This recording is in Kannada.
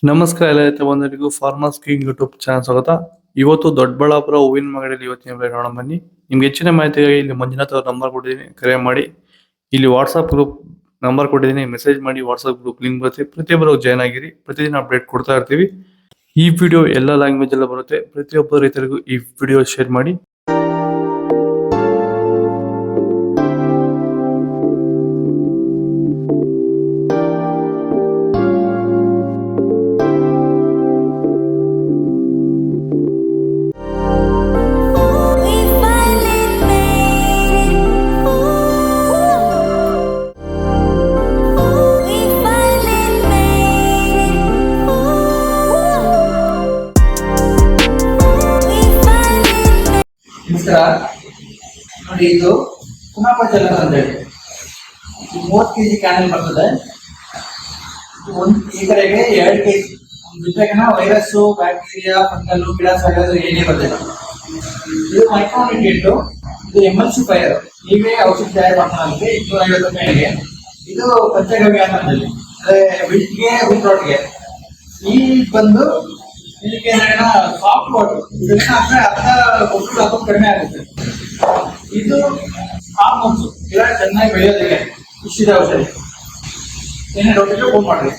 ನಮಸ್ಕಾರ ಎಲ್ಲ ರೈತ ಬಂಧುಗಳಿಗೂ ಫಾರ್ಮರ್ಸ್ ಕಿಂಗ್ ಯೂಟ್ಯೂಬ್ ಚಾನಲ್ ಸ್ವಾಗತ. ಇವತ್ತು ದೊಡ್ಡಬಳ್ಳಾಪುರ ಹೂವಿನ ಮಾರ್ಕೆಟಲ್ಲಿ ಇವತ್ತಿನ ಬೆಲೆ ನೋಡೋಣ ಬನ್ನಿ. ನಿಮ್ಗೆ ಹೆಚ್ಚಿನ ಮಾಹಿತಿಗಾಗಿ ಇಲ್ಲಿ ಮಂಜುನಾಥ್ ಅವ್ರ ನಂಬರ್ ಕೊಟ್ಟಿದ್ದೀನಿ, ಕರೆ ಮಾಡಿ. ಇಲ್ಲಿ ವಾಟ್ಸ್ಆಪ್ ಗ್ರೂಪ್ ನಂಬರ್ ಕೊಟ್ಟಿದ್ದೀನಿ, ಮೆಸೇಜ್ ಮಾಡಿ. ವಾಟ್ಸ್ಆಪ್ ಗ್ರೂಪ್ ಲಿಂಕ್ ಬರುತ್ತೆ, ಪ್ರತಿಯೊಬ್ಬರು ಜಾಯ್ನ್ ಆಗಿರಿ. ಪ್ರತಿದಿನ ಅಪ್ಡೇಟ್ ಕೊಡ್ತಾ ಇರ್ತೀವಿ. ಈ ವಿಡಿಯೋ ಎಲ್ಲ ಲ್ಯಾಂಗ್ವೇಜ್ ಎಲ್ಲ ಬರುತ್ತೆ. ಪ್ರತಿಯೊಬ್ಬ ರೈತರಿಗೂ ಈ ವಿಡಿಯೋ ಶೇರ್ ಮಾಡಿ. ನಮಸ್ಕಾರ ನೋಡಿ, ಇದು ಕುಮಾಪಚಲ ಅಂತ ಹೇಳಿ 30 kg ಕ್ಯಾನಲ್ ಬರ್ತದೆ. ಒಂದು ಎಕರೆಗೆ 2 kg ಜೊತೆಗಿನ ವೈರಸ್ಸು, ಬ್ಯಾಕ್ಟೀರಿಯಾ, ಫಂಗಲ್, ಗಿಡಾಸ್ ಏನೇ ಬರ್ತದೆ. ಇದು ಮೈಕ್ರೋನ್ಯೂಟ್ರಿಯೆಂಟ್, ಇದು ಎಮಲ್ಸಿಫೈಯರ್. ನೀವೇ ಔಷಧಿ ತಯಾರು ಮಾಡ್ತಾರೆ 250 ರೂಪಾಯಿಗೆ. ಇದು ಪಂಚಗವ್ಯ ಅಂತಂದಲ್ಲಿ ವಿಟ್ಗೆ ವಿಟ್ರೋಟ್ಗೆ. ಈ ಬಂದು ಇದಕ್ಕೆ ಸಾಫ್ಟ್ ವಾಟರ್, ಇದನ್ನ ಅರ್ಧ ಗೊಬ್ಬರ ಹಾಕೋದು ಕಡಿಮೆ ಆಗುತ್ತೆ. ಇದು ಹಾರ್ಮೋನ್ಸ್ ಗಿಡ ಚೆನ್ನಾಗಿ ಬೆಳೆಯೋದಿಲ್ಲ. ಇಷ್ಟಿದೆ ಔಷಧಿ. ಏನೇ ಡೌಟ್ ಇದ್ರೆ ಫೋನ್ ಮಾಡ್ರಿ.